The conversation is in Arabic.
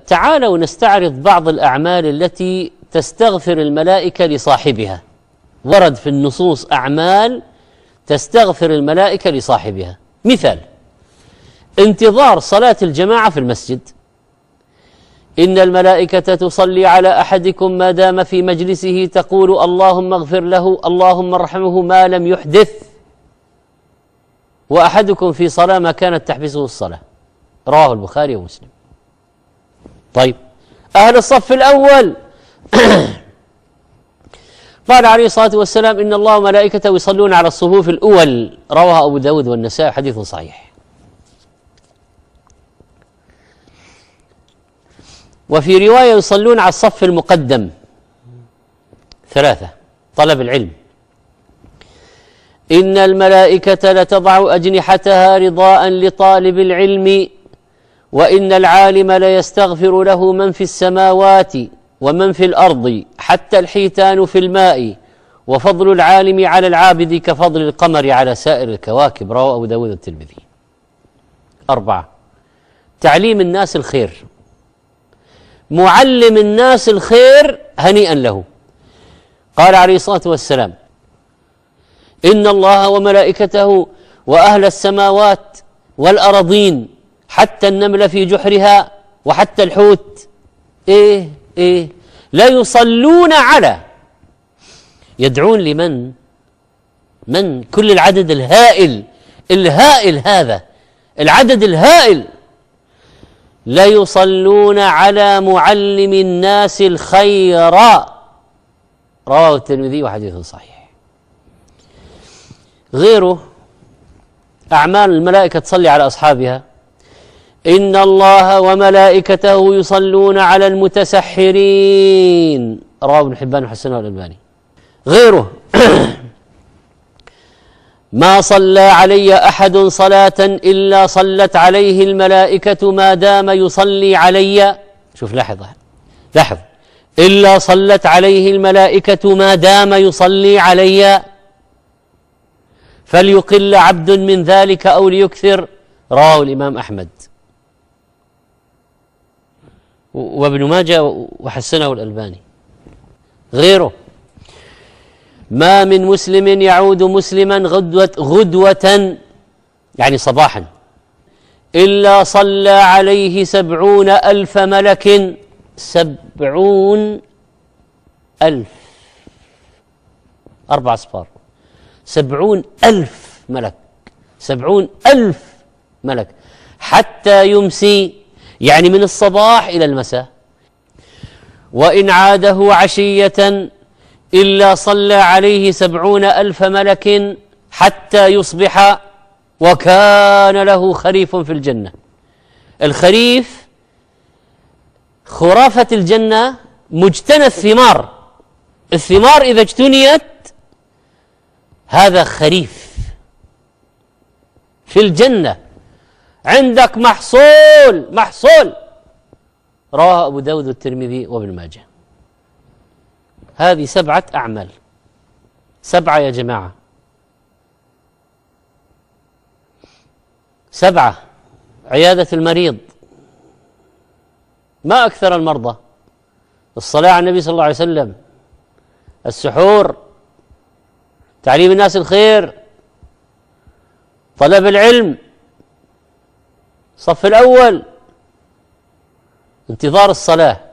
تعالوا نستعرض بعض الأعمال التي تستغفر الملائكة لصاحبها. ورد في النصوص أعمال تستغفر الملائكة لصاحبها. مثال: انتظار صلاة الجماعة في المسجد. إن الملائكة تصلي على أحدكم ما دام في مجلسه تقول اللهم اغفر له اللهم ارحمه ما لم يحدث، وأحدكم في صلاة ما كانت تحبسه الصلاة. رواه البخاري ومسلم. طيب، أهل الصف الأول قال عليه الصلاة والسلام إن الله وملائكته يصلون على الصفوف الأول. رواه أبو داود والنسائي، حديث صحيح. وفي رواية يصلون على الصف المقدم. 3. طلب العلم. إن الملائكة لتضع أجنحتها رضاء لطالب العلم، وإن العالم ليستغفر له من في السماوات ومن في الأرض حتى الحيتان في الماء، وفضل العالم على العابد كفضل القمر على سائر الكواكب. رواه أبو داود والترمذي. 4. تعليم الناس الخير. معلم الناس الخير هنيئا له. قال عليه الصلاة والسلام إن الله وملائكته وأهل السماوات والأرضين حتى النمل في جحرها وحتى الحوت لا يصلون على، يدعون لمن؟ من؟ كل العدد الهائل هذا العدد الهائل لا يصلون على معلم الناس الخير. رواه الترمذي وحديث صحيح. غيره أعمال الملائكة تصلي على أصحابها. إن الله وملائكته يصلون على المتسحرين. رواه ابن حبان وحسنه الألباني. غيره ما صلى علي أحد صلاة إلا صلت عليه الملائكة ما دام يصلي علي. شوف، لاحظ إلا صلت عليه الملائكة ما دام يصلي علي، فليقل عبد من ذلك أو ليكثر. رواه الإمام أحمد وابن ماجه وحسنه الألباني. غيره ما من مسلم يعود مسلما غدوة يعني صباحا إلا صلى عليه 70,000 ملك. 70,000، 4 أصفار. 70,000 ملك، 70,000 ملك حتى يمسي، يعني من الصباح إلى المساء. وإن عاده عشية إلا صلى عليه 70,000 ملك حتى يصبح، وكان له خريف في الجنة. الخريف خرافة الجنة، مجتنى الثمار. الثمار إذا اجتنيت هذا خريف في الجنة، عندك محصول. رواه أبو داود والترمذي وابن ماجه. هذه 7 أعمال، 7 يا جماعة، 7. عيادة المريض، ما أكثر المرضى. الصلاة على النبي صلى الله عليه وسلم، السحور، تعليم الناس الخير، طلب العلم، صف الأول، انتظار الصلاة.